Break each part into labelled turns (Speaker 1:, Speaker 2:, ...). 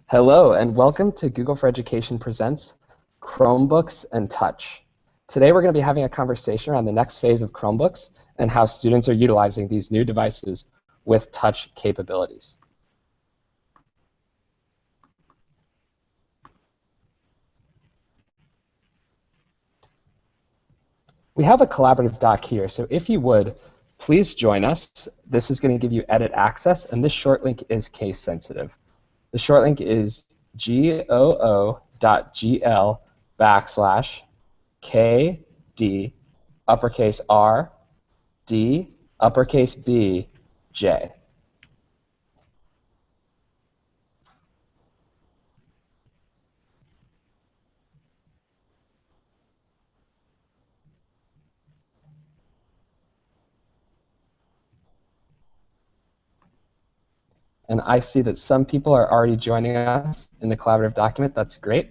Speaker 1: Hello, and welcome to Google for Education presents Chromebooks and Touch. Today we're going to be having a conversation around the next phase of Chromebooks and how students are utilizing these new devices with touch capabilities. We have a collaborative doc here, so if you would, please join us. This is going to give you edit access, and this short link is case sensitive. The short link is goo.gl/KD uppercase R D uppercase B J. And I see that some people are already joining us in the collaborative document. That's great.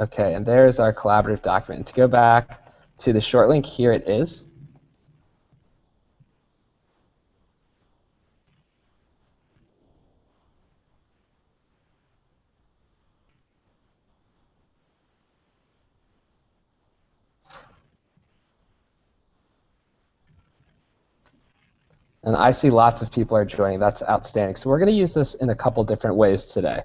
Speaker 1: Okay, and there's our collaborative document. To go back to the short link, here it is. And I see lots of people are joining. That's outstanding. So we're going to use this in a couple different ways today.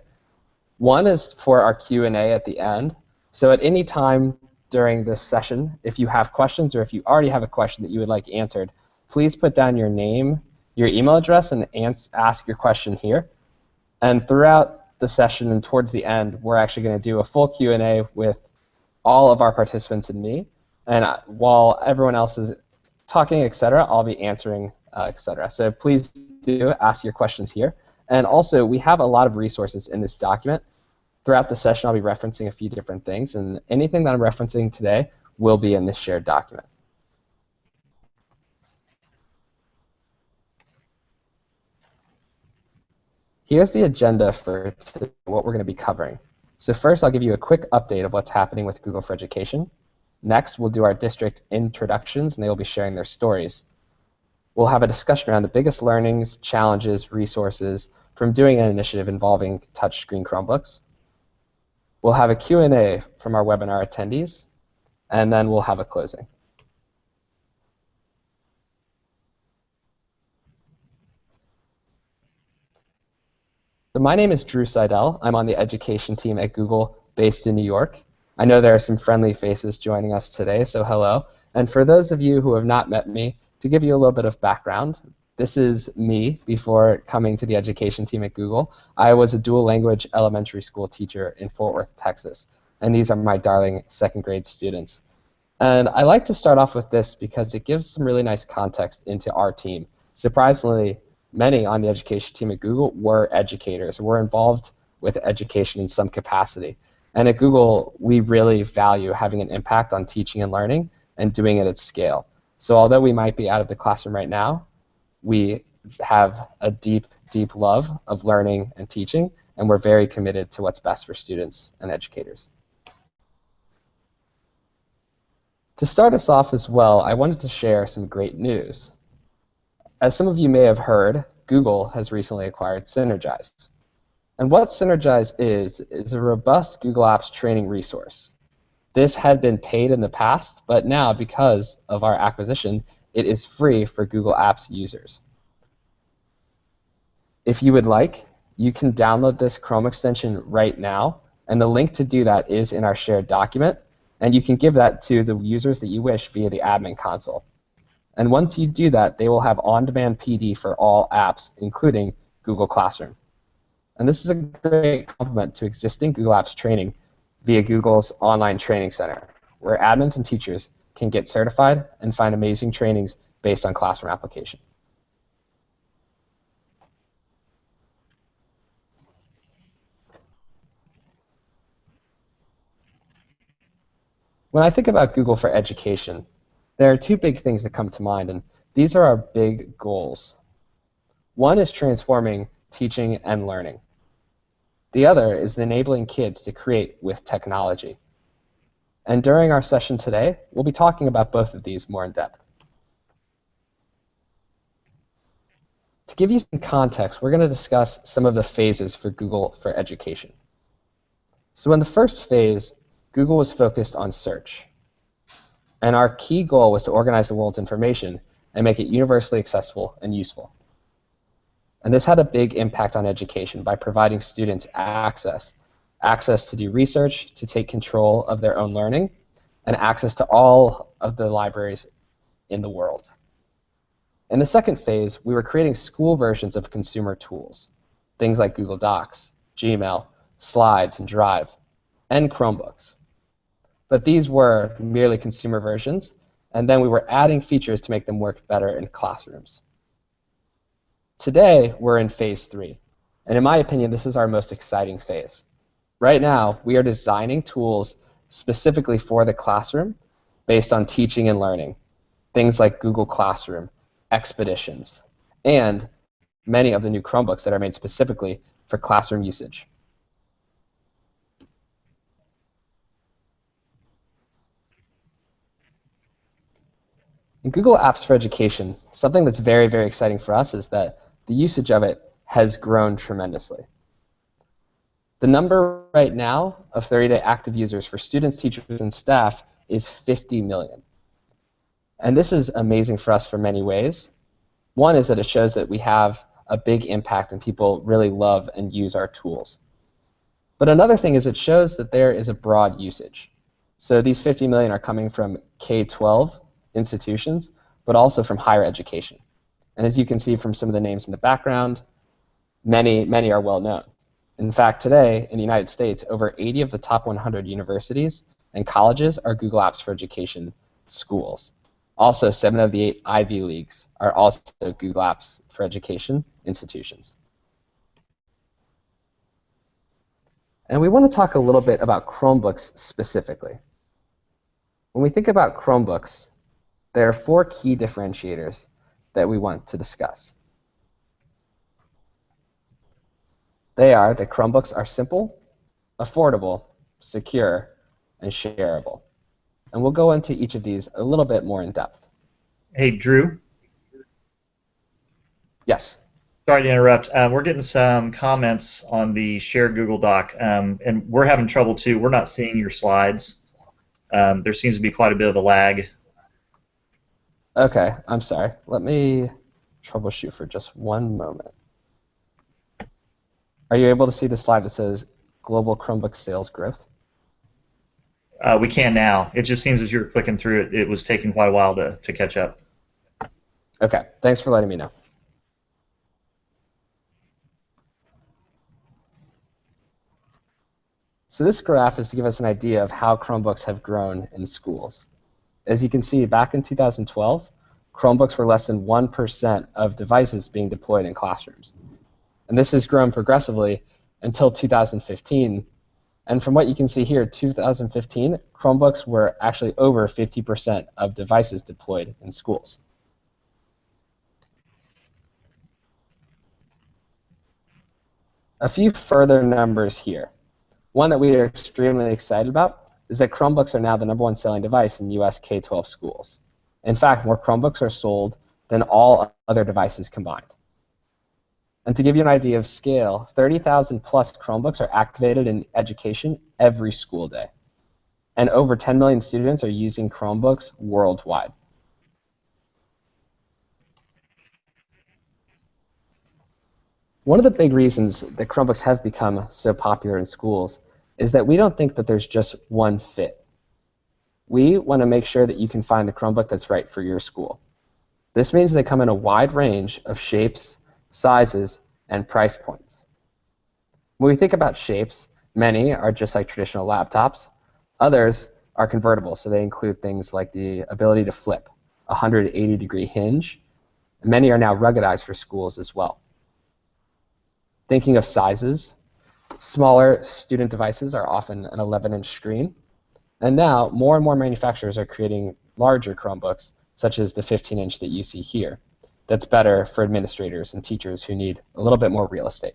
Speaker 1: One is for our Q&A at the end. So at any time during this session, if you have questions or if you already have a question that you would like answered, please put down your name, your email address, and ask your question here. And throughout the session and towards the end, we're actually going to do a full Q&A with all of our participants and me. And while everyone else is talking, etc., I'll be answering, etc. So please do ask your questions here. And also, we have a lot of resources in this document. Throughout the session, I'll be referencing a few different things, and anything that I'm referencing today will be in this shared document. Here's the agenda for what we're going to be covering. So first, I'll give you a quick update of what's happening with Google for Education. Next, we'll do our district introductions, and they will be sharing their stories. We'll have a discussion around the biggest learnings, challenges, resources from doing an initiative involving touchscreen Chromebooks. We'll have a Q&A from our webinar attendees, and then we'll have a closing. So my name is Drew Seidel. I'm on the education team at Google based in New York. I know there are some friendly faces joining us today, so hello. And for those of you who have not met me, to give you a little bit of background, this is me before coming to the education team at Google. I was a dual language elementary school teacher in Fort Worth, Texas, and these are my darling second grade students. And I like to start off with this because it gives some really nice context into our team. Surprisingly, many on the education team at Google were educators, were involved with education in some capacity. And at Google, we really value having an impact on teaching and learning and doing it at scale. So although we might be out of the classroom right now, we have a deep, deep love of learning and teaching, and we're very committed to what's best for students and educators. To start us off as well, I wanted to share some great news. As some of you may have heard, Google has recently acquired Synergize. And what Synergize is a robust Google Apps training resource. This had been paid in the past, but now, because of our acquisition, it is free for Google Apps users. If you would like, you can download this Chrome extension right now, and the link to do that is in our shared document, and you can give that to the users that you wish via the admin console. And once you do that, they will have on-demand PD for all apps, including Google Classroom. And this is a great complement to existing Google Apps training via Google's online training center, where admins and teachers can get certified and find amazing trainings based on classroom application. When I think about Google for Education, there are two big things that come to mind, and these are our big goals. One is transforming teaching and learning. The other is enabling kids to create with technology. And during our session today, we'll be talking about both of these more in depth. To give you some context, we're going to discuss some of the phases for Google for Education. So in the first phase, Google was focused on search. And our key goal was to organize the world's information and make it universally accessible and useful. And this had a big impact on education by providing students access to do research, to take control of their own learning, and access to all of the libraries in the world. In the second phase, we were creating school versions of consumer tools, things like Google Docs, Gmail, Slides, and Drive, and Chromebooks. But these were merely consumer versions, and then we were adding features to make them work better in classrooms. Today, we're in phase 3, and in my opinion, this is our most exciting phase. Right now, we are designing tools specifically for the classroom based on teaching and learning, things like Google Classroom, Expeditions, and many of the new Chromebooks that are made specifically for classroom usage. In Google Apps for Education, something that's very, very exciting for us is that the usage of it has grown tremendously. The number right now of 30-day active users for students, teachers, and staff is 50 million. And this is amazing for us for many ways. One is that it shows that we have a big impact and people really love and use our tools. But another thing is it shows that there is a broad usage. So these 50 million are coming from K-12 institutions, but also from higher education. And as you can see from some of the names in the background, many are well known. In fact, today in the United States, over 80 of the top 100 universities and colleges are Google Apps for Education schools. Also, 7 of the 8 Ivy Leagues are also Google Apps for Education institutions. And we want to talk a little bit about Chromebooks specifically. When we think about Chromebooks, there are 4 key differentiators that we want to discuss. They are that Chromebooks are simple, affordable, secure, and shareable. And we'll go into each of these a little bit more in depth.
Speaker 2: Hey, Drew.
Speaker 1: Yes.
Speaker 2: Sorry to interrupt. We're getting some comments on the shared Google Doc, and we're having trouble too. We're not seeing your slides. There seems to be quite a bit of a lag.
Speaker 1: Okay, I'm sorry. Let me troubleshoot for just one moment. Are you able to see the slide that says Global Chromebook Sales Growth?
Speaker 2: We can now. It just seems as you were clicking through it, it was taking quite a while to catch up.
Speaker 1: Okay, thanks for letting me know. So this graph is to give us an idea of how Chromebooks have grown in schools. As you can see, back in 2012, Chromebooks were less than 1% of devices being deployed in classrooms. And this has grown progressively until 2015. And from what you can see here, 2015, Chromebooks were actually over 50% of devices deployed in schools. A few further numbers here. One that we are extremely excited about is that Chromebooks are now the #1 selling device in US K-12 schools. In fact, more Chromebooks are sold than all other devices combined. And to give you an idea of scale, 30,000 plus Chromebooks are activated in education every school day. And over 10 million students are using Chromebooks worldwide. One of the big reasons that Chromebooks have become so popular in schools is that we don't think that there's just one fit. We want to make sure that you can find the Chromebook that's right for your school. This means they come in a wide range of shapes, sizes, and price points. When we think about shapes, many are just like traditional laptops. Others are convertible, so they include things like the ability to flip, a 180-degree hinge. And many are now ruggedized for schools as well. Thinking of sizes, smaller student devices are often an 11-inch screen. And now, more and more manufacturers are creating larger Chromebooks, such as the 15-inch that you see here. that's better for administrators and teachers who need a little bit more real estate.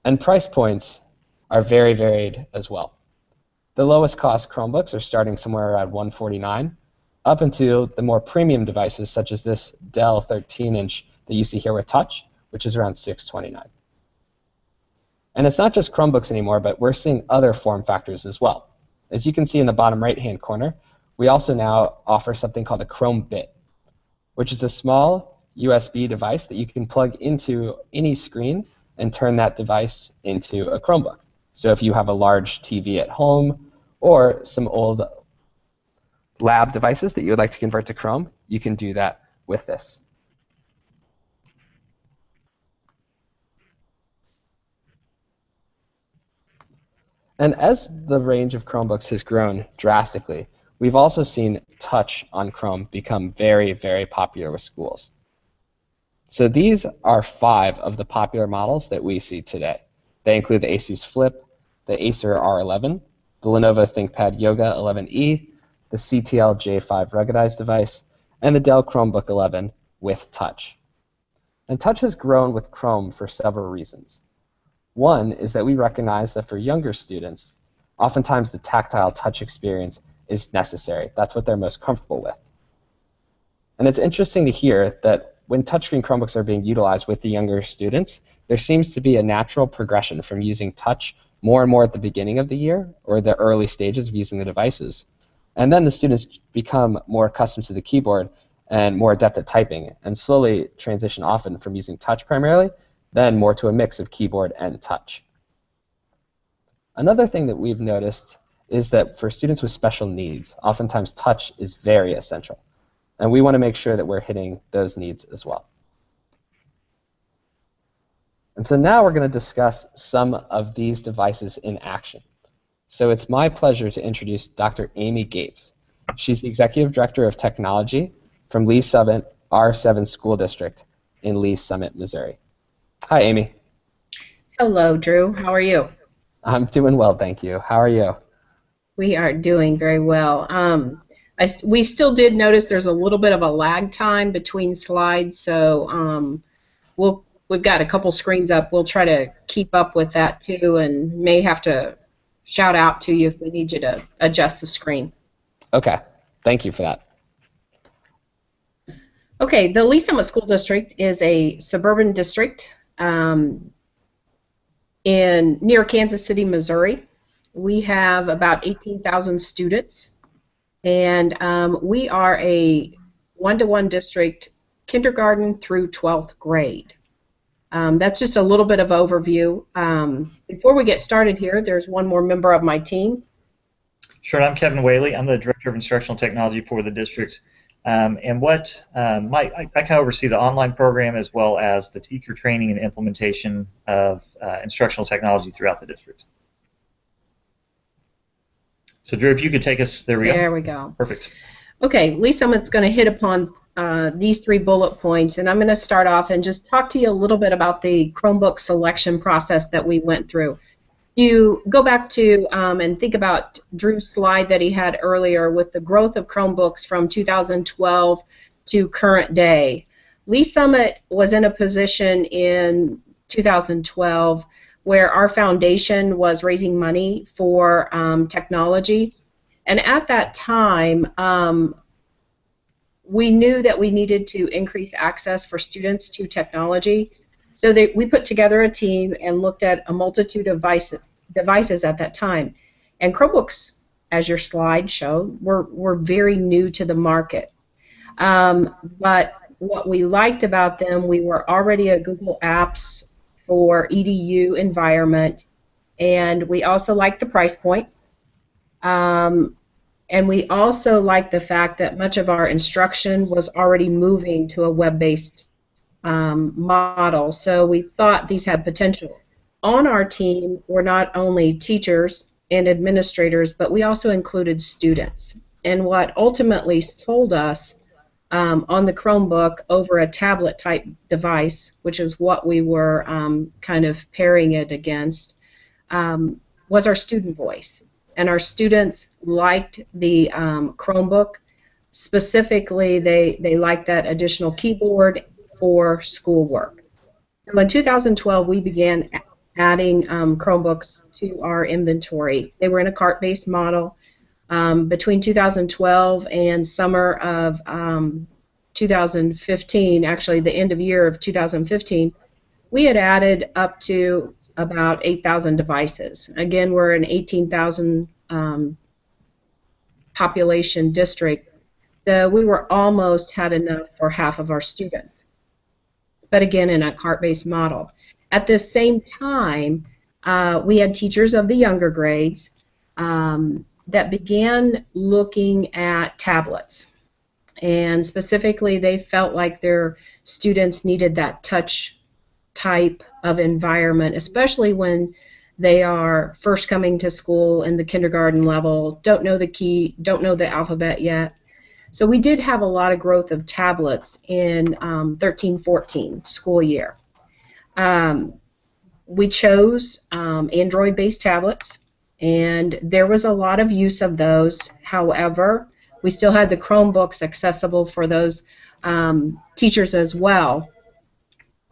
Speaker 1: And price points are very varied as well. The lowest cost Chromebooks are starting somewhere around $149, up into the more premium devices such as this Dell 13-inch that you see here with touch, which is around $629. And it's not just Chromebooks anymore, but we're seeing other form factors as well. As you can see in the bottom right-hand corner, we also now offer something called a Chromebit, which is a small USB device that you can plug into any screen and turn that device into a Chromebook. So if you have a large TV at home or some old lab devices that you would like to convert to Chrome, you can do that with this. And as the range of Chromebooks has grown drastically, we've also seen touch on Chrome become very, very popular with schools. So these are 5 of the popular models that we see today. They include the Asus Flip, the Acer R11, the Lenovo ThinkPad Yoga 11e, the CTL J5 ruggedized device, and the Dell Chromebook 11 with touch. And touch has grown with Chrome for several reasons. One is that we recognize that for younger students, oftentimes the tactile touch experience is necessary. That's what they're most comfortable with. And it's interesting to hear that when touchscreen Chromebooks are being utilized with the younger students, there seems to be a natural progression from using touch more and more at the beginning of the year or the early stages of using the devices. And then the students become more accustomed to the keyboard and more adept at typing and slowly transition often from using touch primarily, then more to a mix of keyboard and touch. Another thing that we've noticed is that for students with special needs, oftentimes touch is very essential. And we want to make sure that we're hitting those needs as well. And so now we're going to discuss some of these devices in action. So it's my pleasure to introduce Dr. Amy Gates. She's the Executive Director of Technology from Lee Summit R7 School District in Lee Summit, Missouri. Hi, Amy.
Speaker 3: Hello, Drew. How are you?
Speaker 1: I'm doing well, thank you. How are you?
Speaker 3: We are doing very well. We still did notice there's a little bit of a lag time between slides, so we've got a couple screens up. We'll try to keep up with that too, and may have to shout out to you if we need you to adjust the screen.
Speaker 1: Okay, thank you for that.
Speaker 3: Okay, the Lee Summit School District is a suburban district near Kansas City, Missouri. We have about 18,000 students, and we are a one-to-one district, kindergarten through 12th grade. That's just a little bit of overview. Before we get started here, there's one more member of my team.
Speaker 2: Sure, I'm Kevin Whaley. I'm the Director of Instructional Technology for the district. I kind of oversee the online program as well as the teacher training and implementation of instructional technology throughout the district. So Drew, if you could take us, there we go.
Speaker 3: There we go.
Speaker 2: Perfect.
Speaker 3: Okay, Lee Summit's going to hit upon these 3 bullet points, and I'm going to start off and just talk to you a little bit about the Chromebook selection process that we went through. You go back to and think about Drew's slide that he had earlier with the growth of Chromebooks from 2012 to current day. Lee Summit was in a position in 2012 where our foundation was raising money for technology. And at that time, we knew that we needed to increase access for students to technology. So we put together a team and looked at a multitude of devices at that time. And Chromebooks, as your slide showed, were very new to the market. But what we liked about them, we were already a Google Apps for EDU environment, and we also liked the price point. And we also liked the fact that much of our instruction was already moving to a web-based model, so we thought these had potential. On our team were not only teachers and administrators, but we also included students. And what ultimately sold us on the Chromebook over a tablet-type device, which is what we were kind of pairing it against, was our student voice. And our students liked the Chromebook Specifically, they like that additional keyboard for schoolwork. So in 2012, we began adding Chromebooks to our inventory. They were in a cart-based model. Between 2012 and summer of 2015, actually the end of year of 2015, we had added up to about 8,000 devices. Again, we're an 18,000 population district, so we were almost had enough for half of our students, but again in a cart-based model. At the same time, we had teachers of the younger grades that began looking at tablets, and specifically they felt like their students needed that touch type of environment, especially when they are first coming to school in the kindergarten level, don't know the key, don't know the alphabet yet. So we did have a lot of growth of tablets in 13-14 school year. We chose Android-based tablets, and there was a lot of use of those. However, we still had the Chromebooks accessible for those teachers as well.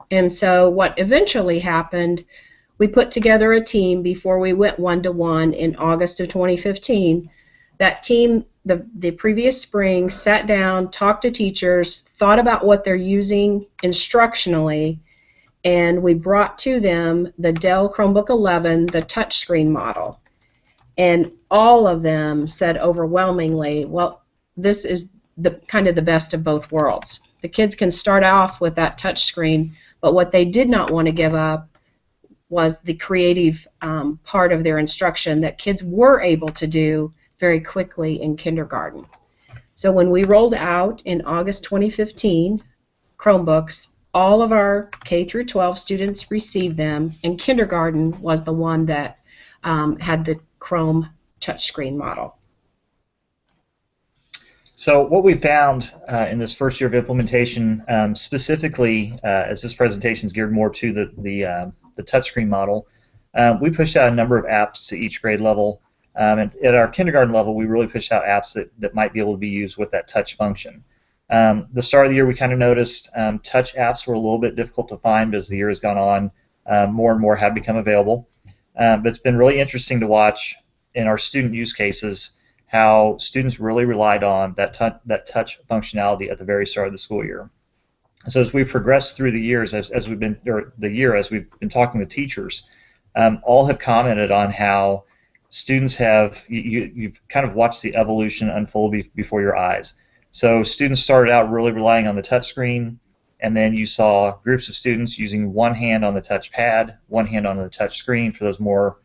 Speaker 3: And so what eventually happened, we put together a team before we went one-to-one in August of 2015. That team, the previous spring, sat down, talked to teachers, thought about what they're using instructionally, and we brought to them the Dell Chromebook 11, the touchscreen model. And all of them said overwhelmingly, well, this is the kind of the best of both worlds. The kids can start off with that touchscreen, but what they did not want to give up was the creative part of their instruction that kids were able to do very quickly in kindergarten. So when we rolled out in August 2015 Chromebooks, all of our K through 12 students received them, and kindergarten was the one that had the Chrome touchscreen model.
Speaker 2: So what we found in this first year of implementation, specifically as this presentation is geared more to the touchscreen model, we pushed out a number of apps to each grade level. And at our kindergarten level, we really pushed out apps that might be able to be used with that touch function. The start of the year, we kind of noticed touch apps were a little bit difficult to find, but as the year has gone on, more and more have become available. But it's been really interesting to watch in our student use cases how students really relied on that touch functionality at the very start of the school year. So as we've progressed through the years, as we've been talking with teachers, all have commented on how students have, you've kind of watched the evolution unfold before your eyes. So students started out really relying on the touch screen, and then you saw groups of students using one hand on the touch pad, one hand on the touch screen for those more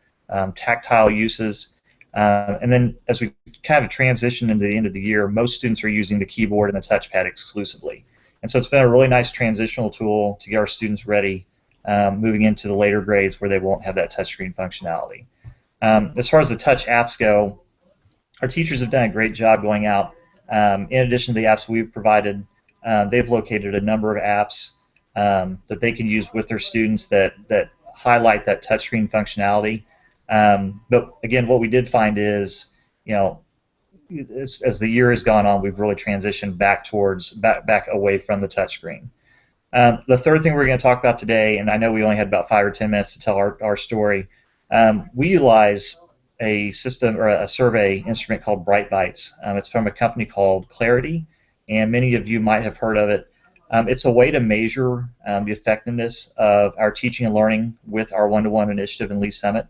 Speaker 2: tactile uses. And then as we kind of transition into the end of the year, most students are using the keyboard and the touchpad exclusively. And so it's been a really nice transitional tool to get our students ready moving into the later grades where they won't have that touchscreen functionality. As far as the touch apps go, our teachers have done a great job going out. In addition to the apps we've provided, they've located a number of apps that they can use with their students that highlight that touchscreen functionality. But again, what we did find is, as the year has gone on, we've really transitioned back away from the touchscreen. The third thing we're going to talk about today, and I know we only had about 5 or 10 minutes to tell our story, we utilize a system or a survey instrument called Bright Bytes. It's from a company called Clarity, and many of you might have heard of it. It's a way to measure the effectiveness of our teaching and learning with our one-to-one initiative in Lee Summit.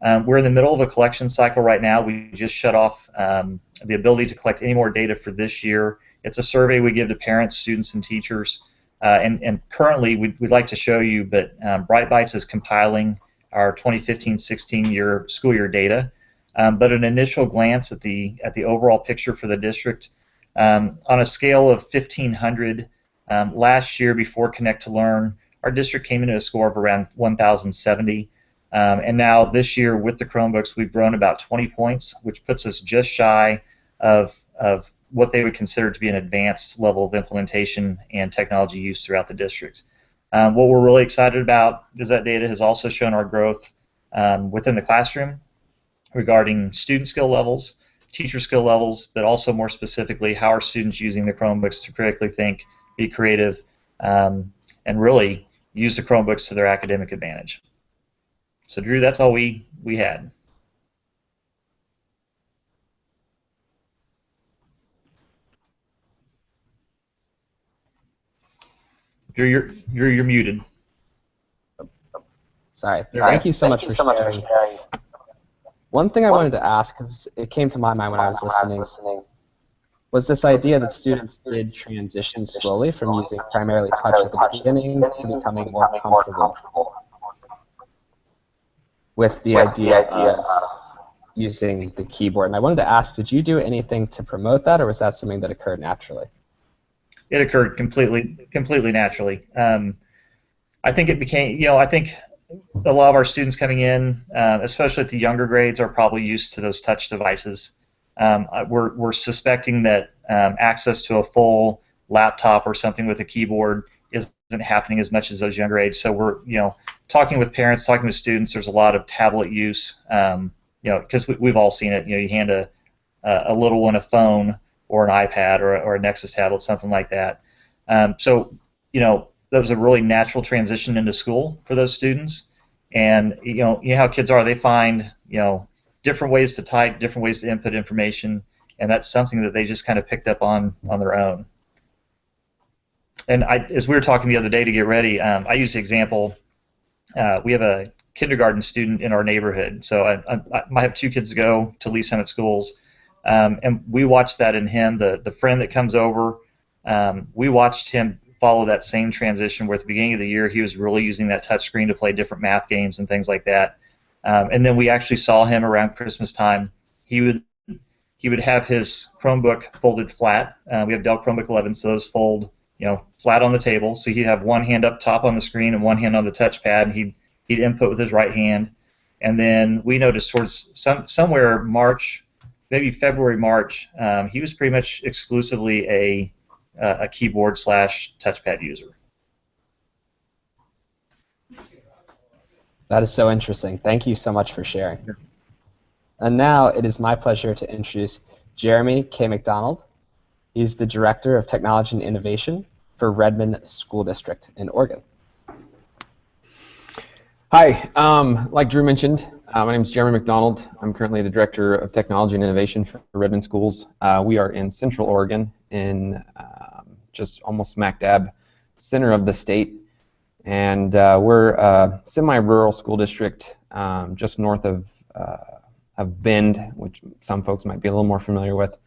Speaker 2: We're in the middle of a collection cycle right now. We just shut off the ability to collect any more data for this year. It's a survey we give to parents, students, and teachers. And currently, we'd like to show you, but Bright Bytes is compiling our 2015-16 school year data. But an initial glance at the overall picture for the district, on a scale of 1,500, last year before Connect to Learn, our district came into a score of around 1,070. And now this year with the Chromebooks, we've grown about 20 points, which puts us just shy of what they would consider to be an advanced level of implementation and technology use throughout the district. What we're really excited about is that data has also shown our growth within the classroom regarding student skill levels, teacher skill levels, but also more specifically, how are students using the Chromebooks to critically think, be creative, and really use the Chromebooks to their academic advantage. So Drew, that's all we had. Drew, you're muted.
Speaker 1: Sorry. Thank you so much for sharing. One thing I wanted to ask, because it came to my mind when I was listening, was this idea that students did transition slowly from using primarily touch at the beginning to becoming more comfortable with the idea of using the keyboard. And I wanted to ask, did you do anything to promote that, or was that something that occurred naturally?
Speaker 2: It occurred completely naturally. I think it became, I think a lot of our students coming in, especially at the younger grades, are probably used to those touch devices. We're suspecting that access to a full laptop or something with a keyboard isn't happening as much as those younger grades. So we're, talking with parents, talking with students. There's a lot of tablet use, because we've all seen it. You hand a little one a phone or an iPad or a Nexus tablet, something like that. So that was a really natural transition into school for those students. And you know how kids are. They find different ways to type, different ways to input information, and that's something that they just kind of picked up on their own. And as we were talking the other day to get ready, I used the example. We have a kindergarten student in our neighborhood, so I might have 2 kids go to Lee Summit Schools, and we watched that in him. The friend that comes over, we watched him follow that same transition where at the beginning of the year he was really using that touch screen to play different math games and things like that. And then we actually saw him around Christmas time. He would have his Chromebook folded flat. We have Dell Chromebook 11, so those fold flat on the table. So he'd have one hand up top on the screen and one hand on the touchpad, and he'd input with his right hand. And then we noticed towards somewhere March, maybe February, March, he was pretty much exclusively a keyboard / touchpad user.
Speaker 1: That is so interesting. Thank you so much for sharing. And now it is my pleasure to introduce Jeremy K. McDonald. He's the Director of Technology and Innovation for Redmond School District in Oregon.
Speaker 4: Hi, like Drew mentioned, my name is Jeremy McDonald. I'm currently the Director of Technology and Innovation for Redmond Schools. We are in Central Oregon, in just almost smack dab center of the state, and we're a semi-rural school district just north of Bend, which some folks might be a little more familiar with.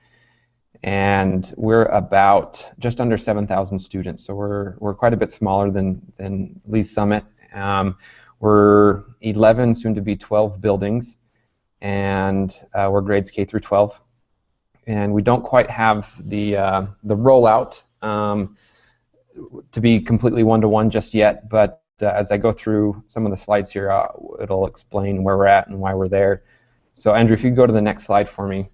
Speaker 4: And we're about just under 7,000 students, so we're quite a bit smaller than Lee Summit. We're 11, soon to be 12 buildings, and we're grades K through 12. And we don't quite have the rollout to be completely one-to-one just yet, but as I go through some of the slides here, it'll explain where we're at and why we're there. So Andrew, if you could go to the next slide for me.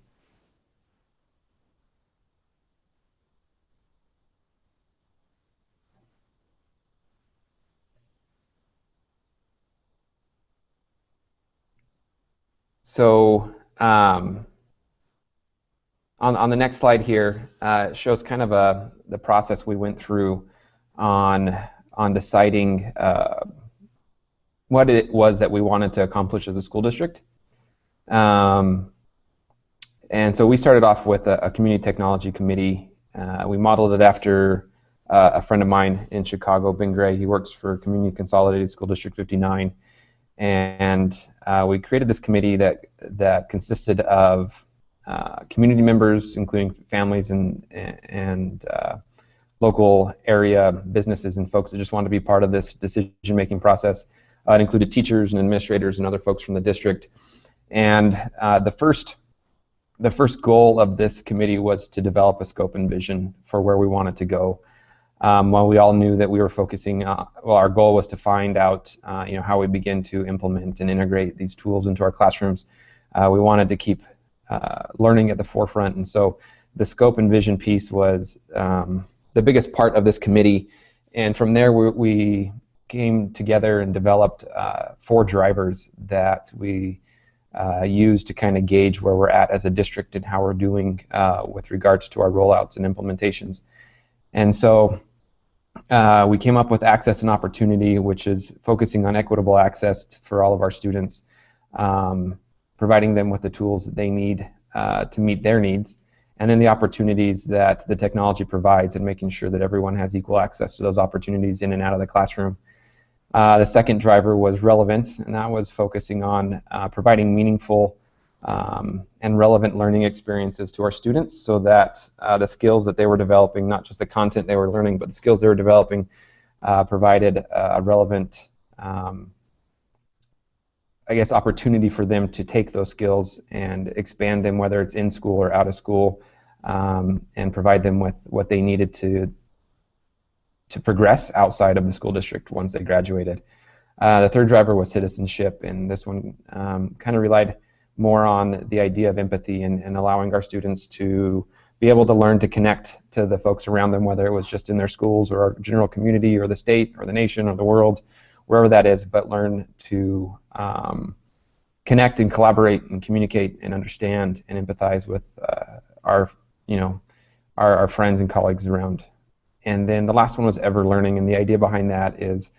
Speaker 4: So on the next slide here, it shows kind of the process we went through on deciding what it was that we wanted to accomplish as a school district. And so we started off with a community technology committee. We modeled it after a friend of mine in Chicago, Ben Gray. He works for Community Consolidated School District 59. And we created this committee that consisted of community members, including families and local area businesses and folks that just wanted to be part of this decision-making process. It included teachers and administrators and other folks from the district. And the first goal of this committee was to develop a scope and vision for where we wanted to go. While we all knew that we were focusing, our goal was to find out, how we begin to implement and integrate these tools into our classrooms. We wanted to keep learning at the forefront, and so the scope and vision piece was the biggest part of this committee. And from there, we came together and developed 4 drivers that we use to kind of gauge where we're at as a district and how we're doing with regards to our rollouts and implementations. And so we came up with Access and Opportunity, which is focusing on equitable access for all of our students, providing them with the tools that they need to meet their needs, and then the opportunities that the technology provides and making sure that everyone has equal access to those opportunities in and out of the classroom. The second driver was relevance, and that was focusing on providing meaningful and relevant learning experiences to our students so that the skills that they were developing, not just the content they were learning, but the skills they were developing, provided a relevant, I guess, opportunity for them to take those skills and expand them, whether it's in school or out of school, and provide them with what they needed to progress outside of the school district once they graduated. The third driver was citizenship, and this one kind of relied more on the idea of empathy and allowing our students to be able to learn to connect to the folks around them, whether it was just in their schools or our general community or the state or the nation or the world, wherever that is, but learn to connect and collaborate and communicate and understand and empathize with our friends and colleagues around. And then the last one was ever learning, and the idea behind that is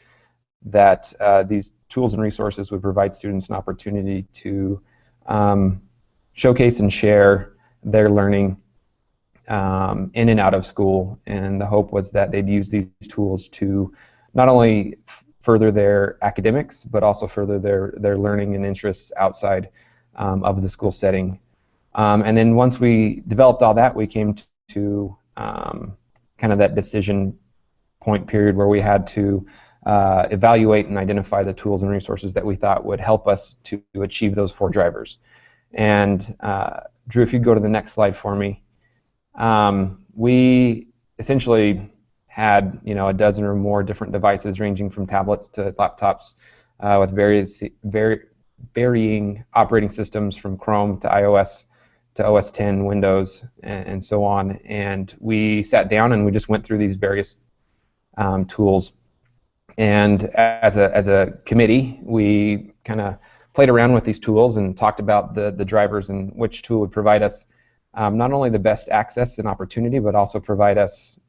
Speaker 4: that these tools and resources would provide students an opportunity to showcase and share their learning in and out of school, and the hope was that they'd use these tools to not only further their academics, but also further their learning and interests outside of the school setting. And then once we developed all that, we came to kind of that decision point period where we had to evaluate and identify the tools and resources that we thought would help us to achieve those four drivers. And Drew, if you'd go to the next slide for me, we essentially had a dozen or more different devices ranging from tablets to laptops with varying operating systems from Chrome to iOS to OS 10, Windows, and so on. And we sat down and we just went through these various tools. And as a committee, we kind of played around with these tools and talked about the drivers and which tool would provide us not only the best access and opportunity, but also provide us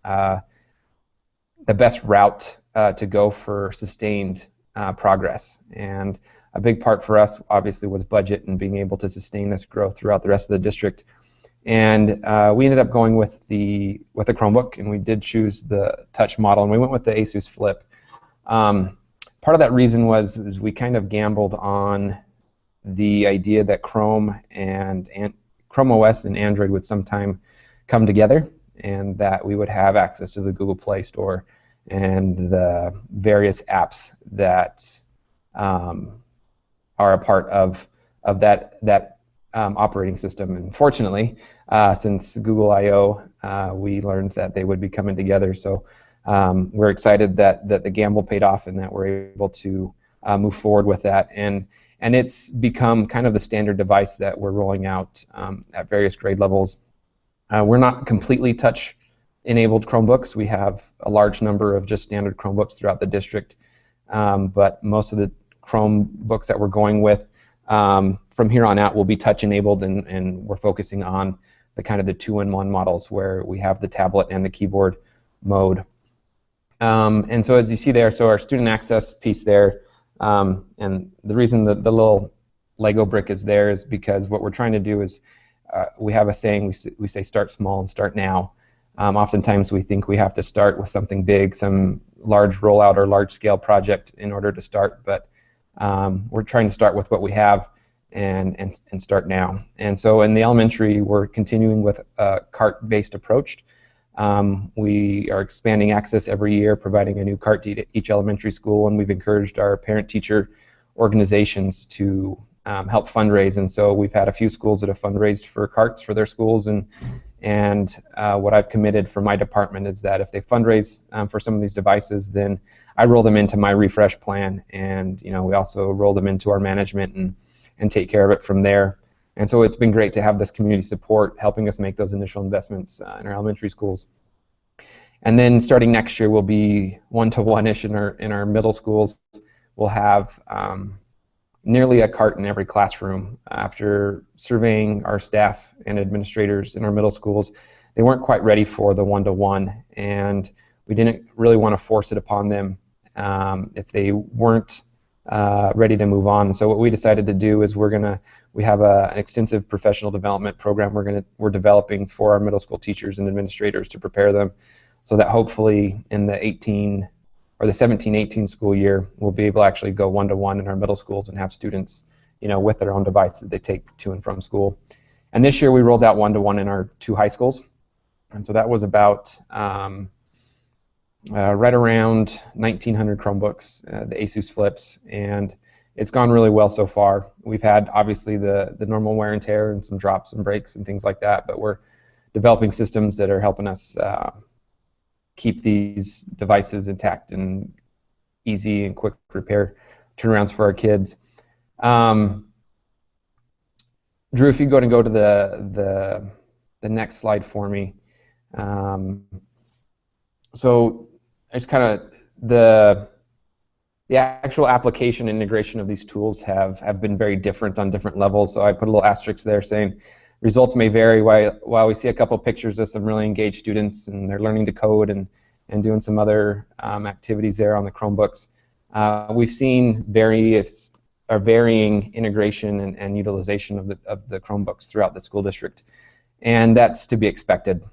Speaker 4: the best route to go for sustained progress. And a big part for us, obviously, was budget and being able to sustain this growth throughout the rest of the district. And we ended up going with a Chromebook, and we did choose the touch model, and we went with the Asus Flip. Part of that reason was we kind of gambled on the idea that Chrome and Chrome OS and Android would sometime come together, and that we would have access to the Google Play Store and the various apps that are a part of that operating system. And fortunately, since Google I/O, we learned that they would be coming together. So we're excited that the gamble paid off and that we're able to move forward with that. And it's become kind of the standard device that we're rolling out at various grade levels. We're not completely touch-enabled Chromebooks. We have a large number of just standard Chromebooks throughout the district, but most of the Chromebooks that we're going with from here on out will be touch-enabled, and we're focusing on the kind of the two-in-one models where we have the tablet and the keyboard mode. And so as you see there, so our student access piece there, and the reason the little Lego brick is there is because what we're trying to do is we have a saying, we say start small and start now. Oftentimes we think we have to start with something big, some large rollout or large-scale project in order to start, but we're trying to start with what we have and start now. And so in the elementary, we're continuing with a cart-based approach. We are expanding access every year, providing a new cart to each elementary school, and we've encouraged our parent-teacher organizations to help fundraise. And so we've had a few schools that have fundraised for carts for their schools, and what I've committed for my department is that if they fundraise for some of these devices, then I roll them into my refresh plan, and we also roll them into our management and take care of it from there. And so it's been great to have this community support helping us make those initial investments in our elementary schools. And then starting next year, we'll be one-to-one-ish in our middle schools. We'll have nearly a cart in every classroom. After surveying our staff and administrators in our middle schools, they weren't quite ready for the one-to-one, and we didn't really want to force it upon them if they weren't ready to move on. So what we decided to do is we have an extensive professional development program we're developing for our middle school teachers and administrators to prepare them, so that hopefully in the 17-18 school year we'll be able to actually go one-to-one in our middle schools and have students, with their own device that they take to and from school. And this year we rolled out one-to-one in our 2 high schools, and so that was about right around 1,900 Chromebooks, the Asus Flips, and it's gone really well so far. We've had obviously the normal wear and tear and some drops and breaks and things like that, but we're developing systems that are helping us keep these devices intact and easy and quick repair turnarounds for our kids. Drew, if you go to the next slide for me. So it's kind of the actual application and integration of these tools have been very different on different levels. So I put a little asterisk there saying results may vary. While we see a couple pictures of some really engaged students and they're learning to code and doing some other activities there on the Chromebooks, we've seen varying integration and utilization of the Chromebooks throughout the school district, and that's to be expected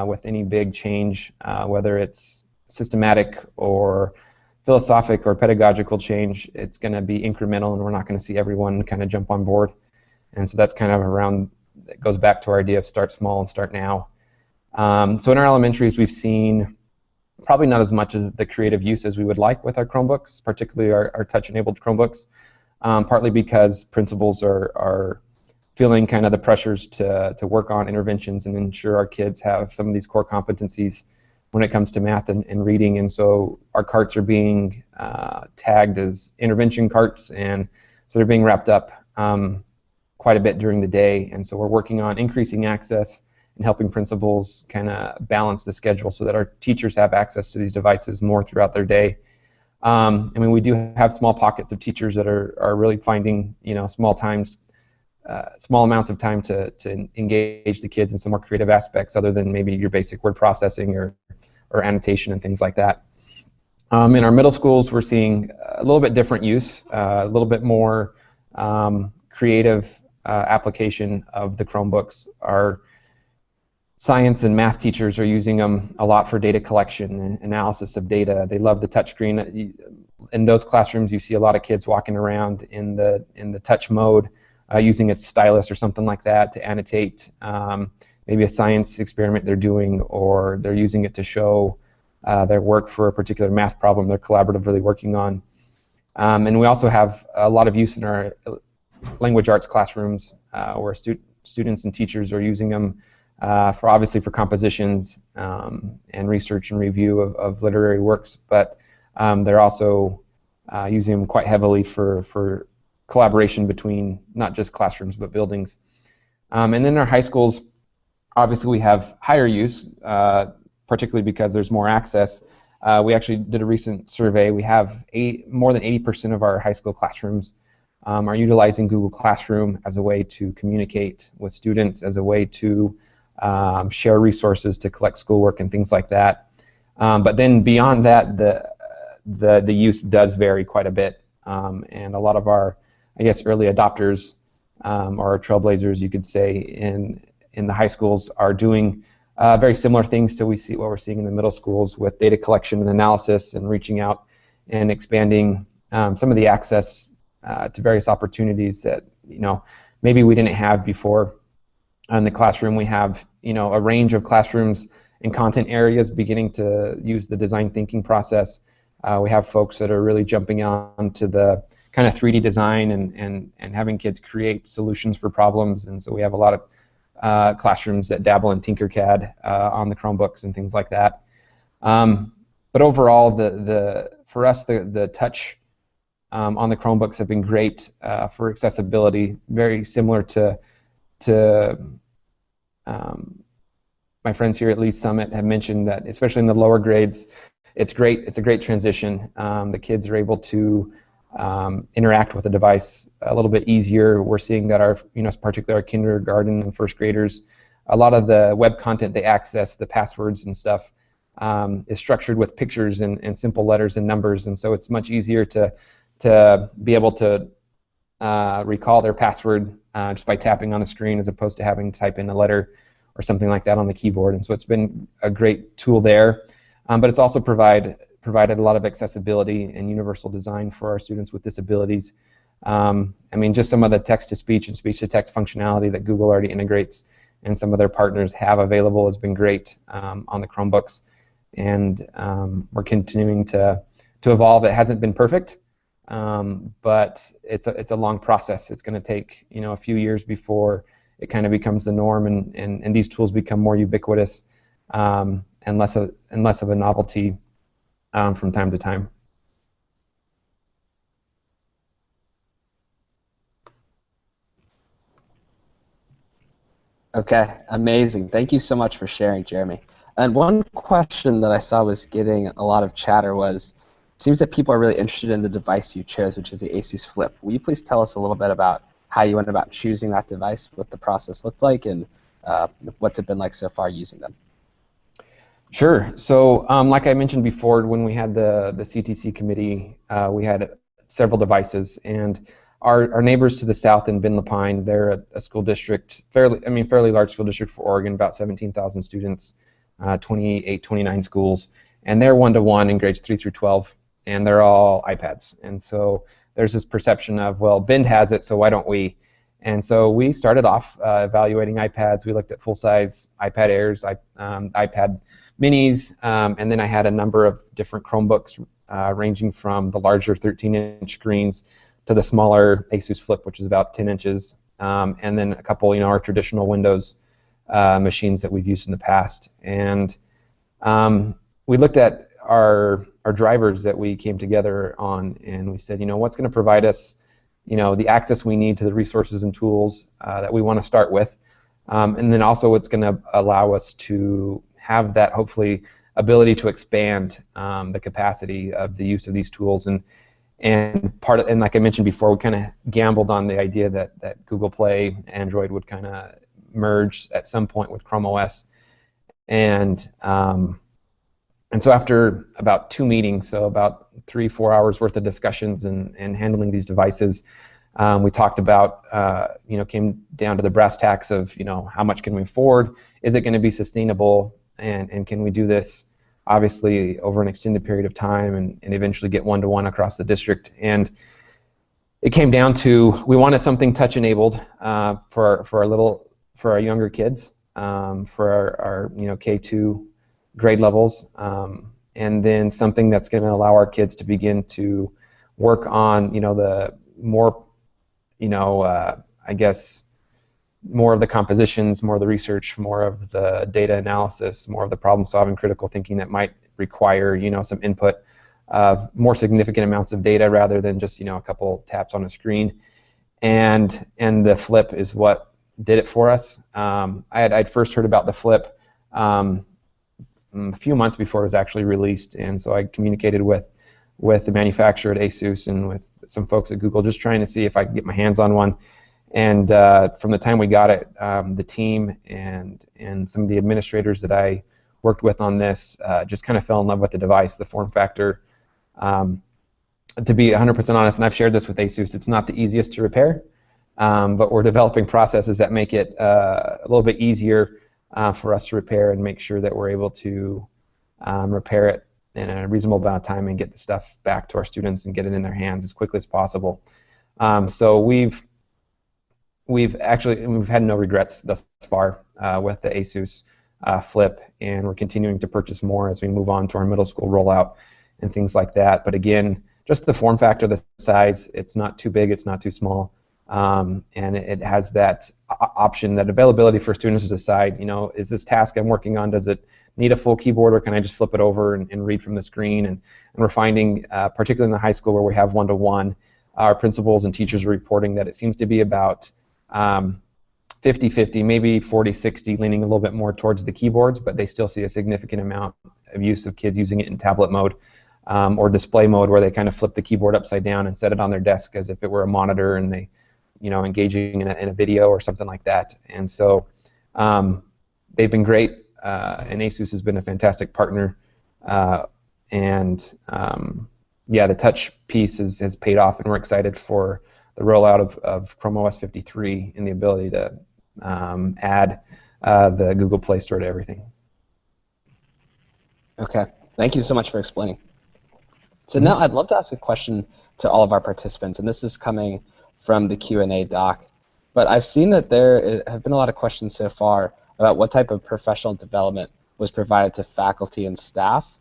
Speaker 4: with any big change, whether it's systematic or philosophic or pedagogical change. It's going to be incremental, and we're not going to see everyone kind of jump on board. And so that's kind of it goes back to our idea of start small and start now. So in our elementaries, we've seen probably not as much as the creative use as we would like with our Chromebooks, particularly our touch-enabled Chromebooks, partly because principals are feeling kind of the pressures to work on interventions and ensure our kids have some of these core competencies when it comes to math and reading, and so our carts are being tagged as intervention carts, and so they're being wrapped up quite a bit during the day, and so we're working on increasing access and helping principals kind of balance the schedule so that our teachers have access to these devices more throughout their day. I mean, we do have small pockets of teachers that are really finding small amounts of time to engage the kids in some more creative aspects other than maybe your basic word processing or annotation and things like that. In our middle schools, we're seeing a little bit different use, a little bit more creative application of the Chromebooks. Our science and math teachers are using them a lot for data collection and analysis of data. They love the touchscreen. In those classrooms, you see a lot of kids walking around in the touch mode, using a stylus or something like that to annotate maybe a science experiment they're doing, or they're using it to show their work for a particular math problem they're collaboratively working on. And we also have a lot of use in our language arts classrooms where students and teachers are using them obviously for compositions and research and review of literary works, but they're also using them quite heavily for collaboration between not just classrooms but buildings. And then in our high schools, obviously we have higher use, particularly because there's more access. We actually did a recent survey. We have more than 80% of our high school classrooms are utilizing Google Classroom as a way to communicate with students, as a way to share resources, to collect schoolwork and things like that. But then beyond that, the use does vary quite a bit, and a lot of our, I guess, early adopters or trailblazers, you could say, in the high schools are doing very similar things to what we're seeing in the middle schools with data collection and analysis and reaching out and expanding some of the access to various opportunities that maybe we didn't have before. In the classroom, we have a range of classrooms and content areas beginning to use the design thinking process. We have folks that are really jumping on to the kind of 3D design and having kids create solutions for problems, and so we have a lot of classrooms that dabble in Tinkercad on the Chromebooks and things like that. But overall, for us, the touch on the Chromebooks have been great for accessibility, very similar to my friends here at Lee's Summit have mentioned that, especially in the lower grades, it's great. It's a great transition. The kids are able to interact with the device a little bit easier. We're seeing that our, particularly our kindergarten and first graders, a lot of the web content they access, the passwords and stuff, is structured with pictures and simple letters and numbers, and so it's much easier to be able to recall their password just by tapping on the screen, as opposed to having to type in a letter or something like that on the keyboard. And so it's been a great tool there, but it's also provided a lot of accessibility and universal design for our students with disabilities. I mean, just some of the text-to-speech and speech-to-text functionality that Google already integrates and some of their partners have available has been great on the Chromebooks, and we're continuing to evolve. It hasn't been perfect, but it's a long process. It's going to take a few years before it kind of becomes the norm, and these tools become more ubiquitous and less of a novelty from time to time.
Speaker 1: Okay, amazing. Thank you so much for sharing, Jeremy. And one question that I saw was getting a lot of chatter was, it seems that people are really interested in the device you chose, which is the Asus Flip. Will you please tell us a little bit about how you went about choosing that device, what the process looked like, and what's it been like so far using them?
Speaker 4: Sure. So like I mentioned before, when we had the CTC committee, we had several devices, and our neighbors to the south in Ben Lapine, they're a school district, fairly large school district for Oregon, about 17,000 students, 28, 29 schools, and they're one-to-one in grades 3 through 12, and they're all iPads. And so there's this perception of, well, Bend has it, so why don't we? And so we started off evaluating iPads. We looked at full-size iPad Airs, iPad Minis, and then I had a number of different Chromebooks ranging from the larger 13-inch screens to the smaller Asus Flip, which is about 10 inches, and then a couple, our traditional Windows machines that we've used in the past. And we looked at our drivers that we came together on, and we said, what's going to provide us, the access we need to the resources and tools that we want to start with, and then also what's going to allow us to have that, hopefully, ability to expand the capacity of the use of these tools. And like I mentioned before, we kind of gambled on the idea that Google Play, Android would kind of merge at some point with Chrome OS. And so after about 2 meetings, so about 3-4 hours worth of discussions and handling these devices, we talked about, came down to the brass tacks of, how much can we afford? Is it going to be sustainable? And can we do this, obviously, over an extended period of time and eventually get one-to-one across the district? And it came down to, we wanted something touch-enabled for our younger kids, for our K2 grade levels, and then something that's going to allow our kids to begin to work on, the more, I guess, more of the compositions, more of the research, more of the data analysis, more of the problem-solving, critical thinking that might require, some input of more significant amounts of data rather than just, a couple taps on a screen. And the Flip is what did it for us. I'd first heard about the Flip a few months before it was actually released, and so I communicated with the manufacturer at Asus and with some folks at Google, just trying to see if I could get my hands on one. And from the time we got it, the team and some of the administrators that I worked with on this just kind of fell in love with the device, the form factor. To be 100% honest, and I've shared this with Asus, it's not the easiest to repair, but we're developing processes that make it a little bit easier for us to repair and make sure that we're able to repair it in a reasonable amount of time and get the stuff back to our students and get it in their hands as quickly as possible. So we've had no regrets thus far with the Asus Flip, and we're continuing to purchase more as we move on to our middle school rollout and things like that. But again, just the form factor, the size, it's not too big, it's not too small, and it has that option, that availability for students to decide, is this task I'm working on, does it need a full keyboard, or can I just flip it over and read from the screen? And we're finding, particularly in the high school where we have one-to-one, our principals and teachers are reporting that it seems to be about 50-50, maybe 40-60, leaning a little bit more towards the keyboards, but they still see a significant amount of use of kids using it in tablet mode. or display mode where they kind of flip the keyboard upside down and set it on their desk as if it were a monitor and they, engaging in a video or something like that. And so they've been great, and ASUS has been a fantastic partner. Yeah, the touch piece has paid off, and we're excited for the rollout of Chrome OS 53 and the ability to add the Google Play Store to everything.
Speaker 1: Okay, thank you so much for explaining. So now I'd love to ask a question to all of our participants, and this is coming from the Q&A doc. But I've seen that there have been a lot of questions so far about what type of professional development was provided to faculty and staff.